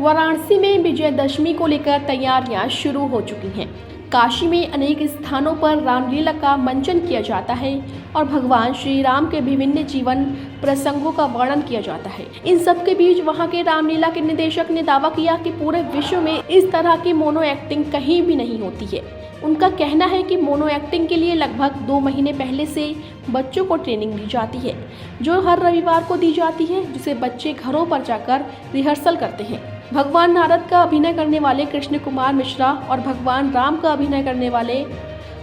वाराणसी में विजयदशमी को लेकर तैयारियां शुरू हो चुकी हैं। काशी में अनेक स्थानों पर रामलीला का मंचन किया जाता है और भगवान श्री राम के विभिन्न जीवन प्रसंगों का वर्णन किया जाता है। इन सब के बीच वहां के रामलीला के निदेशक ने दावा किया कि पूरे विश्व में इस तरह की मोनो एक्टिंग कहीं भी नहीं होती है। उनका कहना है कि मोनो एक्टिंग के लिए लगभग 2 महीने पहले से बच्चों को ट्रेनिंग दी जाती है, जो हर रविवार को दी जाती है, जिसे बच्चे घरों पर जाकर रिहर्सल करते हैं। भगवान नारद का अभिनय करने वाले कृष्ण कुमार मिश्रा और भगवान राम का अभिनय करने वाले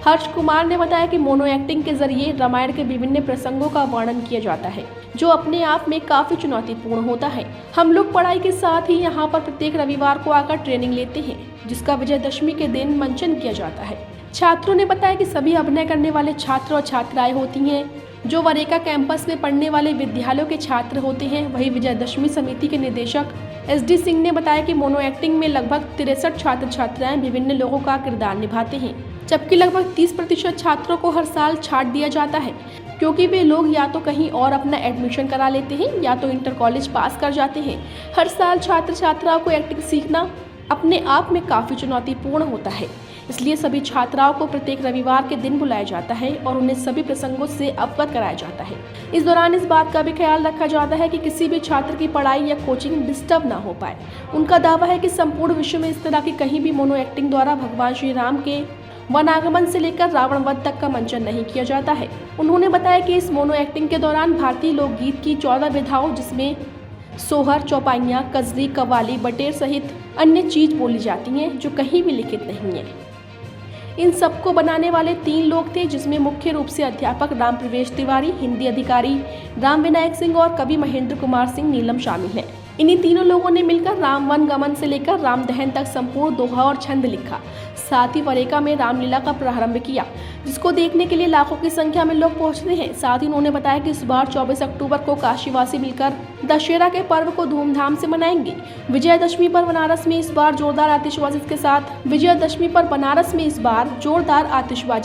हर्ष कुमार ने बताया कि मोनो एक्टिंग के जरिए रामायण के विभिन्न प्रसंगों का वर्णन किया जाता है, जो अपने आप में काफी चुनौतीपूर्ण होता है। हम लोग पढ़ाई के साथ ही यहाँ पर प्रत्येक रविवार को आकर ट्रेनिंग लेते हैं, जिसका विजयदशमी के दिन मंचन किया जाता है। छात्रों ने बताया कि सभी अभिनय करने वाले छात्र और छात्राएं होती हैं, जो वरेका कैंपस में पढ़ने वाले विद्यालयों के छात्र होते हैं। वहीं विजयदशमी समिति के निदेशक SD सिंह ने बताया कि मोनो एक्टिंग में लगभग 63 छात्र छात्राएं विभिन्न लोगों का किरदार निभाते हैं, जबकि लगभग 30% छात्रों को हर साल छांट दिया जाता है, क्योंकि वे लोग या तो कहीं और अपना एडमिशन करा लेते हैं या तो इंटर कॉलेज पास कर जाते हैं। हर साल छात्र छात्राओं को एक्टिंग सीखना अपने आप में काफ़ी चुनौतीपूर्ण होता है, इसलिए सभी छात्राओं को प्रत्येक रविवार के दिन बुलाया जाता है और उन्हें सभी प्रसंगों से अवगत कराया जाता है। इस दौरान इस बात का भी ख्याल रखा जाता है कि किसी भी छात्र की पढ़ाई या कोचिंग डिस्टर्ब ना हो पाए। उनका दावा है कि संपूर्ण विश्व में इस तरह की कहीं भी मोनो एक्टिंग द्वारा भगवान श्री राम के वनागमन से लेकर रावण वध तक का मंचन नहीं किया जाता है। उन्होंने बताया कि इस मोनो एक्टिंग के दौरान भारतीय लोकगीत की 14 विधाओं, जिसमें सोहर, चौपाइयाँ, कजरी, कव्वाली, बटेर सहित अन्य चीज बोली जाती हैं, जो कहीं भी लिखित नहीं है। इन सबको बनाने वाले 3 लोग थे, जिसमें मुख्य रूप से अध्यापक राम प्रवेश तिवारी, हिंदी अधिकारी राम विनायक सिंह और कवि महेंद्र कुमार सिंह नीलम शामिल हैं। इन्हीं तीनों लोगों ने मिलकर राम वन गमन से लेकर राम दहन तक संपूर्ण दोहा और छंद लिखा। साथ ही वरेका में रामलीला का प्रारंभ किया, जिसको देखने के लिए लाखों की संख्या में लोग पहुंचते हैं। साथ ही उन्होंने बताया कि इस बार 24 अक्टूबर को काशीवासी मिलकर दशहरा के पर्व को धूमधाम से मनाएंगे। विजयदशमी पर बनारस में इस बार जोरदार आतिशबाजी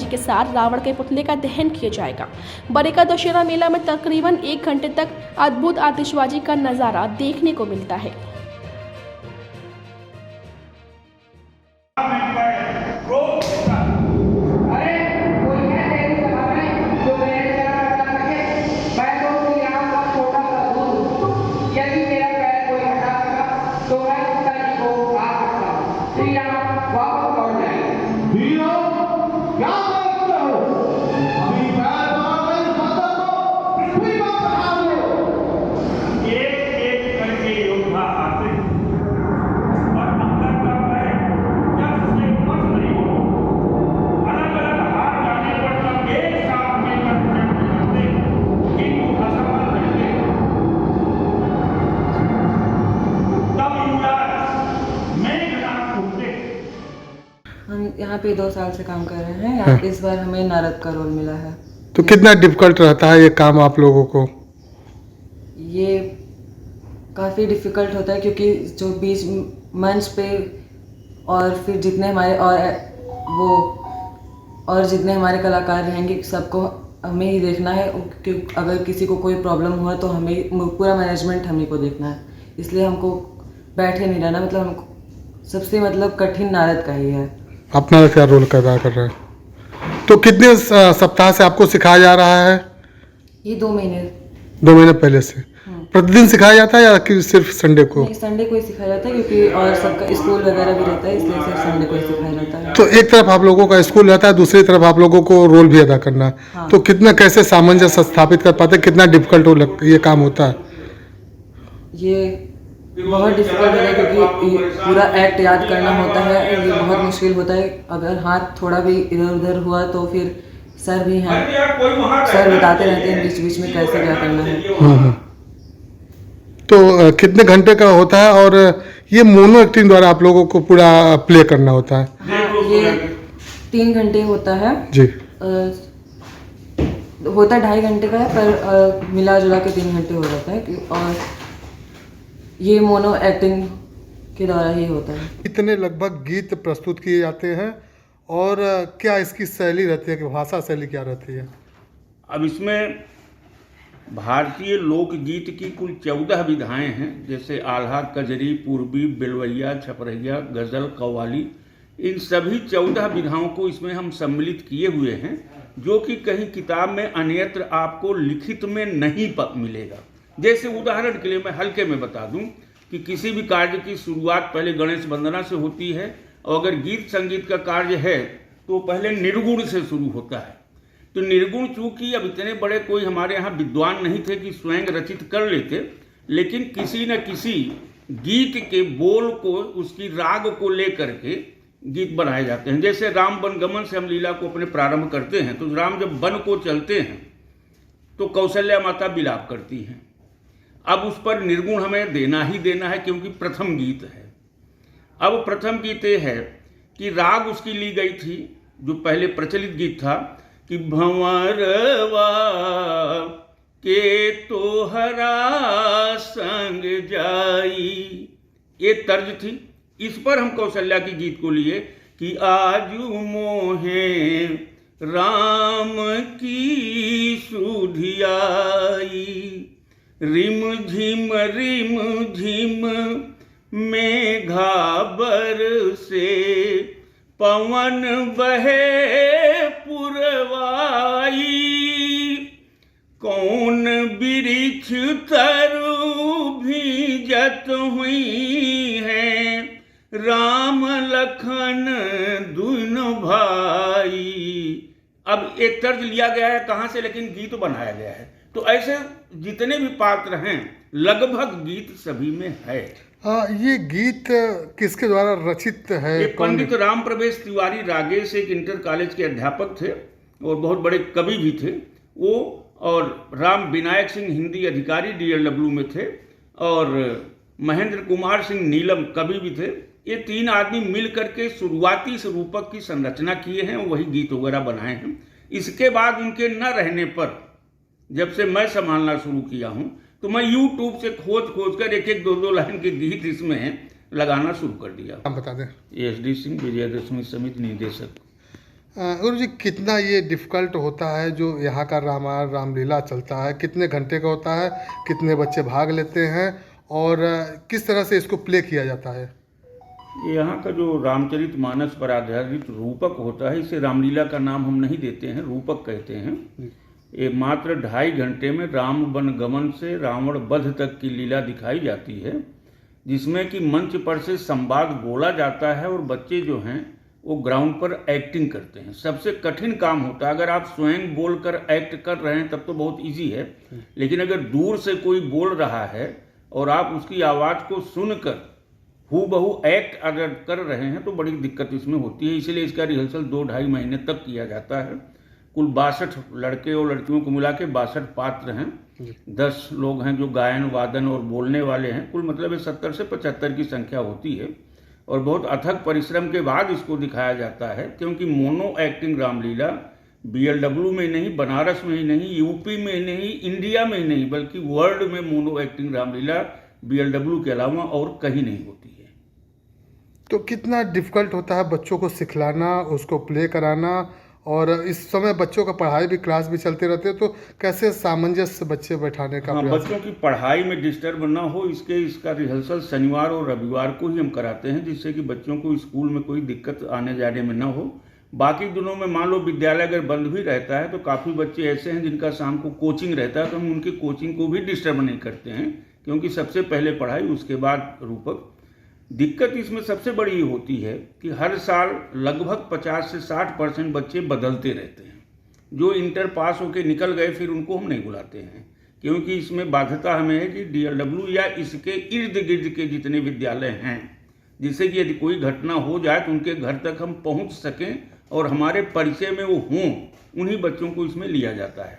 के साथ रावण के पुतले का दहन किया जाएगा। वरेका दशहरा मेला में तकरीबन 1 घंटे तक अद्भुत आतिशबाजी का नजारा देखने को मिलता है। हम यहाँ पे 2 साल से काम कर रहे हैं। यहाँ इस बार हमें नारद का रोल मिला है। तो कितना डिफिकल्ट रहता है ये काम आप लोगों को? ये काफ़ी डिफिकल्ट होता है, क्योंकि जो बीच मंच पे और फिर जितने हमारे कलाकार रहेंगे, सबको हमें ही देखना है। क्योंकि अगर किसी को कोई प्रॉब्लम हुआ तो हमें पूरा मैनेजमेंट हमें को देखना है, इसलिए हमको बैठे नहीं रहना। मतलब हमको सबसे कठिन नारद का ही है। अपना क्या रोल अदा कर रहे हैं? तो कितने सप्ताह से आपको सिखाया जा रहा है? ये 2 महीने पहले से प्रतिदिन सिखाया जाता है या कि सिर्फ संडे को? नहीं, संडे को ही सिखाया जाता है, क्योंकि और सबका स्कूल वगैरह भी रहता है, इसलिए सिर्फ संडे को ही सिखाया जाता है। तो एक तरफ आप लोगों का स्कूल रहता है, दूसरी तरफ आप लोगों को रोल भी अदा करना है। हाँ। तो कितना कैसे सामंजस्य स्थापित कर पाते हैं? कितना डिफिकल्ट ये काम होता है? ये बहुत डिफिकल्ट है, क्योंकि पूरा एक्ट याद करना होता है। ये बहुत मुश्किल होता है। अगर हाथ थोड़ा भी इधर उधर हुआ तो फिर सर भी हैं, सर बताते रहते हैं बीच बीच में कैसे क्या करना है। तो कितने घंटे का होता है और ये मोनो एक्टिंग द्वारा आप लोगों को पूरा प्ले करना होता है? हाँ, ये 3 घंटे होता है जी। होता 2.5 घंटे का है, पर मिला जुला के 3 घंटे हो जाता है। और ये मोनो एक्टिंग के द्वारा ही होता है। कितने लगभग गीत प्रस्तुत किए जाते हैं और क्या इसकी शैली रहती है कि भाषा शैली क्या रहती है? अब इसमें भारतीय लोकगीत की कुल 14 विधाएं हैं, जैसे आल्हा, कजरी, पूर्वी, बिलवैया, छपरैया, गज़ल, कव्वाली। इन सभी 14 विधाओं को इसमें हम सम्मिलित किए हुए हैं, जो कि कहीं किताब में अन्यत्र आपको लिखित में नहीं मिलेगा। जैसे उदाहरण के लिए मैं हल्के में बता दूं कि किसी भी कार्य की शुरुआत पहले गणेश वंदना से होती है, और अगर गीत संगीत का कार्य है तो पहले निर्गुण से शुरू होता है। तो निर्गुण चूंकि अब इतने बड़े कोई हमारे यहाँ विद्वान नहीं थे कि स्वयं रचित कर लेते, लेकिन किसी न किसी गीत के बोल को, उसकी राग को लेकर के गीत बनाए जाते हैं। जैसे राम वन गमन से हम लीला को अपने प्रारंभ करते हैं, तो राम जब वन को चलते हैं तो कौशल्या माता विलाप करती हैं। अब उस पर निर्गुण हमें देना ही देना है, क्योंकि प्रथम गीत है। अब प्रथम गीत ये है कि राग उसकी ली गई थी, जो पहले प्रचलित गीत था कि भंवरवा के तोहरा संग जाई, ये तर्ज थी। इस पर हम कौशल्या के गीत को लिए कि आजू मोहे राम की सुधियाई, रिम झिम मेघा बरसे, पवन बहे पुरवाई, कौन बिरिछ तरु भीजत हुई है, राम लखन दुनो भाई। अब एक तर्ज लिया गया है कहाँ से, लेकिन गीत बनाया गया है। तो ऐसे जितने भी पात्र हैं लगभग गीत सभी में है। ये गीत किसके द्वारा रचित है? ये पंडित राम प्रवेश तिवारी रागेश एक इंटर कॉलेज के अध्यापक थे और बहुत बड़े कवि भी थे वो, और राम विनायक सिंह हिंदी अधिकारी DLW में थे, और महेंद्र कुमार सिंह नीलम कवि भी थे। ये 3 आदमी मिल करके शुरुआती से रूपक की संरचना किए हैं, वही गीत वगैरह बनाए हैं। इसके बाद उनके न रहने पर जब से मैं संभालना शुरू किया हूँ, तो मैं YouTube से खोज कर एक 2 लाइन के गीत इसमें लगाना शुरू कर दिया। आप बता दें। SD सिंह, विजयदशमी समिति निदेशक। गुरु जी, कितना ये डिफ़िकल्ट होता है जो यहाँ का रामायण रामलीला चलता है? कितने घंटे का होता है? कितने बच्चे भाग लेते हैं? और किस तरह से इसको प्ले किया जाता है? यहाँ का जो रामचरितमानस पर आधारित रूपक होता है, इसे रामलीला का नाम हम नहीं देते हैं, रूपक कहते हैं। ये मात्र 2.5 घंटे में राम वन गमन से रावण वध तक की लीला दिखाई जाती है, जिसमें कि मंच पर से संवाद बोला जाता है और बच्चे जो हैं वो ग्राउंड पर एक्टिंग करते हैं। सबसे कठिन काम होता है, अगर आप स्वयं बोलकर एक्ट कर रहे हैं तब तो बहुत इजी है, लेकिन अगर दूर से कोई बोल रहा है और आप उसकी आवाज़ को सुनकर हूबहू एक्ट अगर कर रहे हैं तो बड़ी दिक्कत इसमें होती है। इसलिए इसका रिहर्सल 2-2.5 महीने तक किया जाता है। कुल 62 लड़के और लड़कियों को मिला के 62 पात्र हैं। 10 लोग हैं जो गायन वादन और बोलने वाले हैं। कुल मतलब 70 से 75 की संख्या होती है और बहुत अथक परिश्रम के बाद इसको दिखाया जाता है, क्योंकि मोनो एक्टिंग रामलीला BLW में नहीं, बनारस में ही नहीं, यूपी में ही नहीं, इंडिया में ही नहीं, बल्कि वर्ल्ड में मोनो एक्टिंग रामलीला BLW के अलावा और कहीं नहीं होती है। तो कितना डिफ़िकल्ट होता है बच्चों को सिखलाना, उसको प्ले कराना, और इस समय बच्चों का पढ़ाई भी क्लास भी चलते रहते हैं, तो कैसे सामंजस्य बच्चे बैठाने का? हाँ, बच्चों की पढ़ाई में डिस्टर्ब ना हो इसका रिहर्सल शनिवार और रविवार को ही हम कराते हैं, जिससे कि बच्चों को स्कूल में कोई दिक्कत आने जाने में ना हो। बाकी दिनों में मान लो विद्यालय अगर बंद भी रहता है तो काफ़ी बच्चे ऐसे हैं जिनका शाम को कोचिंग रहता है, तो हम उनकी कोचिंग को भी डिस्टर्ब नहीं करते हैं, क्योंकि सबसे पहले पढ़ाई उसके बाद रूपक। दिक्कत इसमें सबसे बड़ी ये होती है कि हर साल लगभग 50 से 60% बच्चे बदलते रहते हैं। जो इंटर पास होकर निकल गए फिर उनको हम नहीं बुलाते हैं, क्योंकि इसमें बाध्यता हमें है कि DLW या इसके इर्द गिर्द के जितने विद्यालय हैं, जिससे कि यदि कोई घटना हो जाए तो उनके घर तक हम पहुंच सकें और हमारे परिचय में वो हों, उन्हीं बच्चों को इसमें लिया जाता है।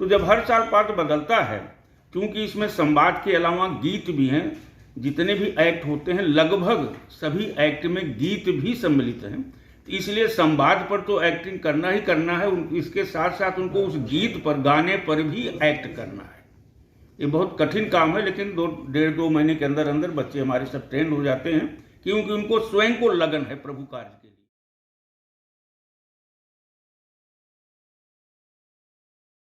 तो जब हर साल पात्र बदलता है, क्योंकि इसमें संवाद के अलावा गीत भी हैं, जितने भी एक्ट होते हैं लगभग सभी एक्ट में गीत भी सम्मिलित हैं, इसलिए संवाद पर तो एक्टिंग करना ही करना है, इसके साथ साथ उनको उस गीत पर, गाने पर भी एक्ट करना है। ये बहुत कठिन काम है, लेकिन 1.5-2 महीने के अंदर अंदर बच्चे हमारे सब ट्रेंड हो जाते हैं, क्योंकि उनको स्वयं को लगन है प्रभु कार्य की।